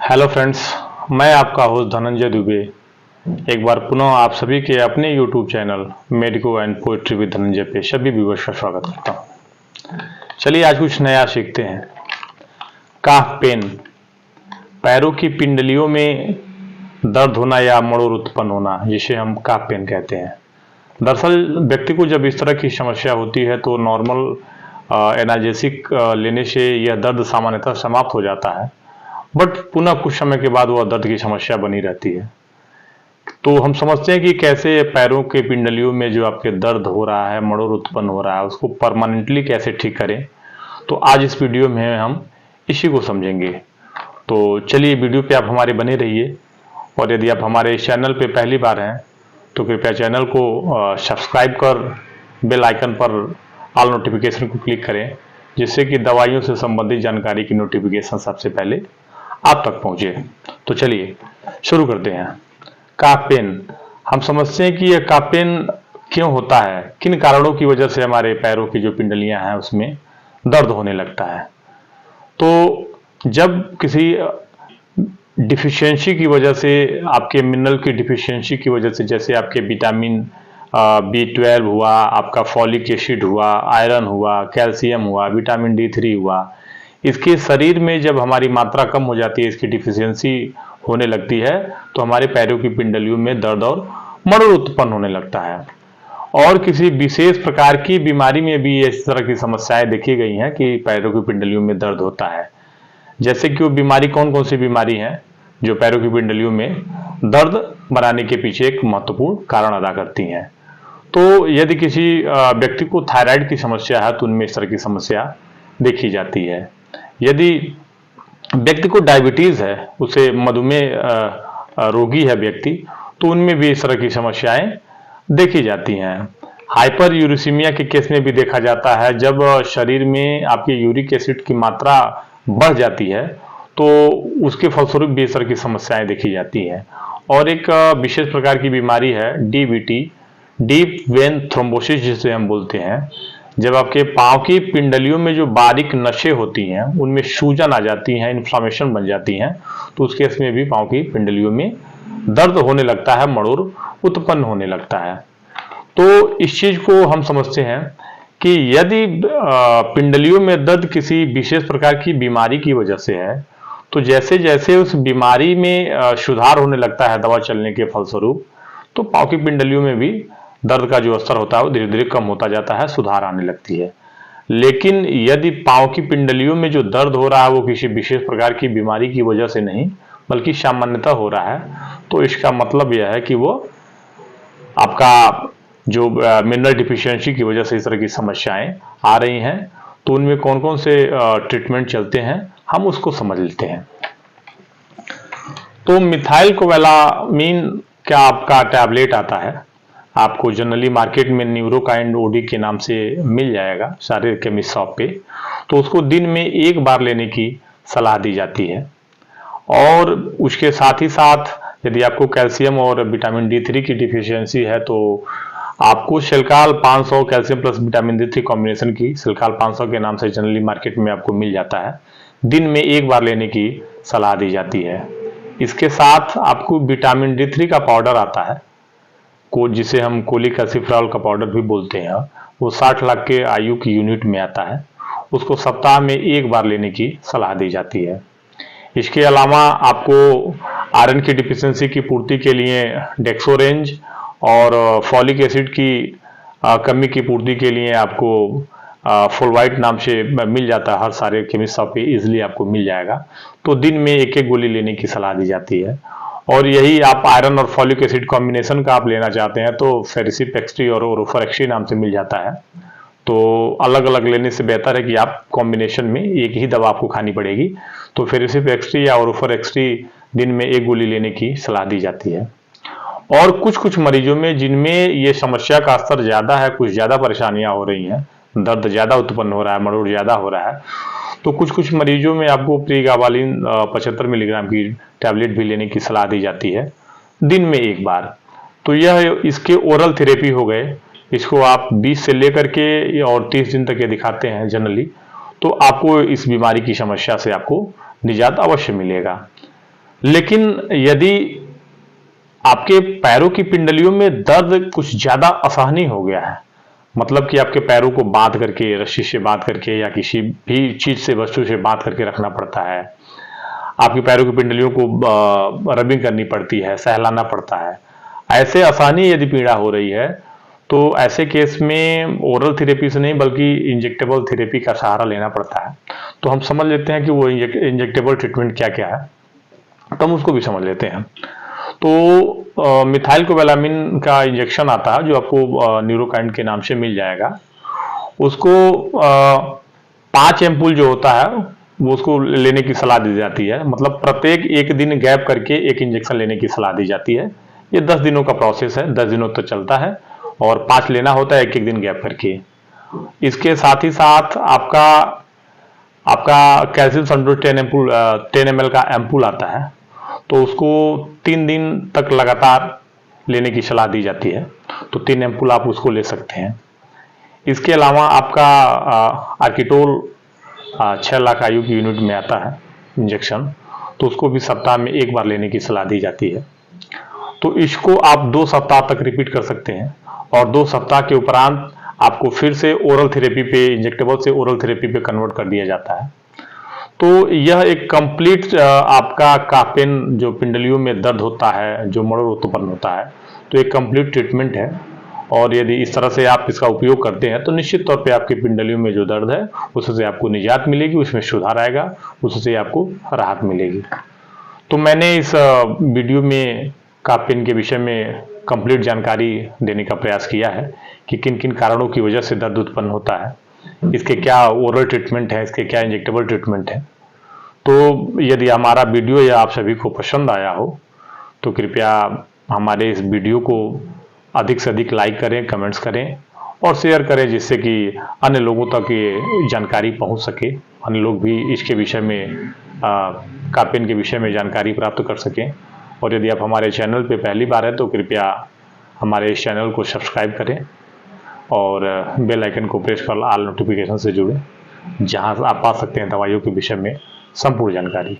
Hello friends, मैं आपका host Dhananjay Dubey एक बार पुनः आप सभी के अपने YouTube channel medico and poetry with Dhananjay पे सभी व्यूअर्स का स्वागत करता हूँ। चलिए आज कुछ नया सीखते हैं। काफ पेन, पैरों की पिंडलियों में दर्द होना या मरोड़ उत्पन्न होना, जिसे हम काफ पेन कहते हैं। दरअसल व्यक्ति को जब इस तरह की समस्या होती है तो नॉर्मल एनाल्जेसिक लेने से यह दर्द सामान्यतः समाप्त हो जाता है, बट पुनः कुछ समय के बाद वह दर्द की समस्या बनी रहती है। तो हम समझते हैं कि कैसे पैरों के पिंडलियों में जो आपके दर्द हो रहा है, मरोड़ उत्पन्न हो रहा है, उसको परमानेंटली कैसे ठीक करें। तो आज इस वीडियो में हम इसी को समझेंगे। तो चलिए वीडियो पे आप हमारे बने रहिए, और यदि आप हमारे इस चैनल पे पहली बार हैं तो कृपया चैनल को सब्सक्राइब कर बेल आइकन पर ऑल नोटिफिकेशन को क्लिक करें, जिससे कि दवाइयों से संबंधित जानकारी की नोटिफिकेशन सबसे पहले आप तक पहुंचे। तो चलिए शुरू करते हैं। काफ पेन, हम समझते हैं कि यह काफ पेन क्यों होता है, किन कारणों की वजह से हमारे पैरों की जो पिंडलियां हैं उसमें दर्द होने लगता है। तो जब किसी डिफिशियंसी की वजह से, आपके मिनरल की डिफिशियंसी की वजह से, जैसे आपके विटामिन B12 हुआ, आपका फॉलिक एसिड हुआ, आयरन हुआ, कैल्शियम हुआ, विटामिन D3 हुआ, इसके शरीर में जब हमारी मात्रा कम हो जाती है, इसकी डिफिशियंसी होने लगती है, तो हमारे पैरों की पिंडलियों में दर्द और मरोड़ उत्पन्न होने लगता है। और किसी विशेष प्रकार की बीमारी में भी इस तरह की समस्याएं देखी गई हैं कि पैरों की पिंडलियों में दर्द होता है। जैसे कि वो बीमारी कौन कौन सी बीमारी है जो पैरों की पिंडलियों में दर्द बनाने के पीछे एक महत्वपूर्ण कारण अदा करती हैं। तो यदि किसी व्यक्ति को थायराइड की समस्या है तो उनमें इस तरह की समस्या देखी जाती है। यदि व्यक्ति को डायबिटीज है, उसे मधुमेह रोगी है व्यक्ति, तो उनमें भी इस तरह की समस्याएं देखी जाती हैं। हाइपर यूरिसीमिया के केस में भी देखा जाता है, जब शरीर में आपके यूरिक एसिड की मात्रा बढ़ जाती है तो उसके फलस्वरूप भी इस तरह की समस्याएं देखी जाती हैं। और एक विशेष प्रकार की बीमारी है DVT, डीप वेन थ्रोम्बोसिस जिसे हम बोलते हैं। जब आपके पांव की पिंडलियों में जो बारीक नसें होती हैं उनमें सूजन आ जाती हैं, इन्फ्लामेशन बन जाती हैं, तो उस केस में भी पांव की पिंडलियों में दर्द होने लगता है, मरोड़ उत्पन्न होने लगता है। तो इस चीज को हम समझते हैं कि यदि पिंडलियों में दर्द किसी विशेष प्रकार की बीमारी की वजह से है, तो जैसे जैसे उस बीमारी में सुधार होने लगता है दवा चलने के फलस्वरूप, तो पांव की पिंडलियों में भी दर्द का जो स्तर होता है वो धीरे धीरे कम होता जाता है, सुधार आने लगती है। लेकिन यदि पांव की पिंडलियों में जो दर्द हो रहा है वो किसी विशेष प्रकार की बीमारी की वजह से नहीं बल्कि सामान्यतः हो रहा है, तो इसका मतलब यह है कि वो आपका जो मिनरल डिफिशियंसी की वजह से इस तरह की समस्याएं आ रही हैं। तो उनमें कौन कौन से ट्रीटमेंट चलते हैं हम उसको समझ लेते हैं। तो मिथाइल कोबालामीन का आपका टैबलेट आता है, आपको जनरली मार्केट में न्यूरोकाइंड OD के नाम से मिल जाएगा सारे केमिस्ट शॉप पे। तो उसको दिन में एक बार लेने की सलाह दी जाती है। और उसके साथ ही साथ यदि आपको कैल्शियम और विटामिन D3 की डिफिशियंसी है तो आपको सेल्काल 500 calcium plus vitamin D3 combination की सेल्काल 500 के नाम से जनरली मार्केट में आपको मिल जाता है, दिन में एक बार लेने की सलाह दी जाती है। इसके साथ आपको विटामिन D3 का पाउडर आता है, जिसे हम कोलिक एसिफेरॉल का पाउडर भी बोलते हैं, वो 60 लाख के आयु की यूनिट में आता है, उसको सप्ताह में एक बार लेने की सलाह दी जाती है। इसके अलावा आपको आयरन की डिफिशियंसी की पूर्ति के लिए डेक्सोरेंज और फॉलिक एसिड की कमी की पूर्ति के लिए आपको फुलवाइट नाम से मिल जाता है, हर सारे केमिस्ट शॉप पे इजिली आपको मिल जाएगा। तो दिन में एक एक गोली लेने की सलाह दी जाती है। और यही आप आयरन और फॉलिक एसिड कॉम्बिनेशन का आप लेना चाहते हैं तो फेरिसिप एक्सट्री और ओरोफोरेक्सी नाम से मिल जाता है। तो अलग अलग लेने से बेहतर है कि आप कॉम्बिनेशन में एक ही दवा आपको खानी पड़ेगी। तो फेरिसिप एक्सट्री या ओरोफोरेक्सी दिन में एक गोली लेने की सलाह दी जाती है। और कुछ कुछ मरीजों में जिनमें ये समस्या का स्तर ज्यादा है, कुछ ज्यादा परेशानियां हो रही हैं, दर्द ज्यादा उत्पन्न हो रहा है, मरोड़ ज्यादा हो रहा है, तो कुछ कुछ मरीजों में आपको प्रीगाबालिन 75 मिलीग्राम की टैबलेट भी लेने की सलाह दी जाती है दिन में एक बार। तो यह इसके ओरल थेरेपी हो गए। इसको आप 20 से लेकर के और 30 दिन तक ये दिखाते हैं जनरली, तो आपको इस बीमारी की समस्या से आपको निजात अवश्य मिलेगा। लेकिन यदि आपके पैरों की पिंडलियों में दर्द कुछ ज्यादा असहनीय हो गया है, मतलब कि आपके पैरों को बांध करके, रस्सी से बांध करके या किसी भी चीज से, वस्तु से बांध करके रखना पड़ता है, आपके पैरों की पिंडलियों को रबिंग करनी पड़ती है, सहलाना पड़ता है, ऐसे असहनीय यदि पीड़ा हो रही है तो ऐसे केस में ओरल थेरेपी से नहीं बल्कि इंजेक्टेबल थेरेपी का सहारा लेना पड़ता है। तो हम समझ लेते हैं कि वो इंजेक्टेबल ट्रीटमेंट क्या क्या है, तो हम उसको भी समझ लेते हैं। तो मिथाइल कोबालामिन का इंजेक्शन आता है जो आपको न्यूरोकाइंड के नाम से मिल जाएगा। उसको 5 एम्पूल जो होता है वो उसको लेने की सलाह दी जाती है, मतलब प्रत्येक 1 दिन गैप करके एक इंजेक्शन लेने की सलाह दी जाती है। ये 10 दिनों का प्रोसेस है, 10 दिनों तक चलता है और 5 लेना होता है 1 दिन गैप करके। इसके साथ ही साथ आपका कैल्शियम सल्फेट 10 ml का एम्पूल आता है, तो उसको 3 दिन तक लगातार लेने की सलाह दी जाती है। तो 3 एम्पूल आप उसको ले सकते हैं। इसके अलावा आपका आर्किटोल 6 लाख आयु की यूनिट में आता है इंजेक्शन, तो उसको भी सप्ताह में 1 बार लेने की सलाह दी जाती है। तो इसको आप 2 सप्ताह तक रिपीट कर सकते हैं और 2 सप्ताह के उपरांत आपको फिर से ओरल थेरेपी पे, इंजेक्टेबल से ओरल थेरेपी पे कन्वर्ट कर दिया जाता है। तो यह एक कंप्लीट आपका काफ पेन, जो पिंडलियों में दर्द होता है, जो मरोड़ उत्पन्न होता है, तो एक कंप्लीट ट्रीटमेंट है। और यदि इस तरह से आप इसका उपयोग करते हैं तो निश्चित तौर पे आपकी पिंडलियों में जो दर्द है उससे आपको निजात मिलेगी, उसमें सुधार आएगा, उससे आपको राहत मिलेगी। तो मैंने इस वीडियो में काफ पेन के विषय में कंप्लीट जानकारी देने का प्रयास किया है कि किन किन कारणों की वजह से दर्द उत्पन्न होता है, इसके क्या ओरल ट्रीटमेंट है, इसके क्या इंजेक्टेबल ट्रीटमेंट है। तो यदि हमारा वीडियो या आप सभी को पसंद आया हो तो कृपया हमारे इस वीडियो को अधिक से अधिक लाइक करें, कमेंट्स करें और शेयर करें, जिससे कि अन्य लोगों तक ये जानकारी पहुंच सके, अन्य लोग भी इसके विषय में, काफ पेन के विषय में जानकारी प्राप्त कर सकें। और यदि आप हमारे चैनल पे पहली बार हैं तो कृपया हमारे इस चैनल को सब्सक्राइब करें और बेल आइकन को प्रेस कर ऑल नोटिफिकेशन से जुड़ें, जहां आप पा सकते हैं दवाइयों के विषय में संपूर्ण जानकारी।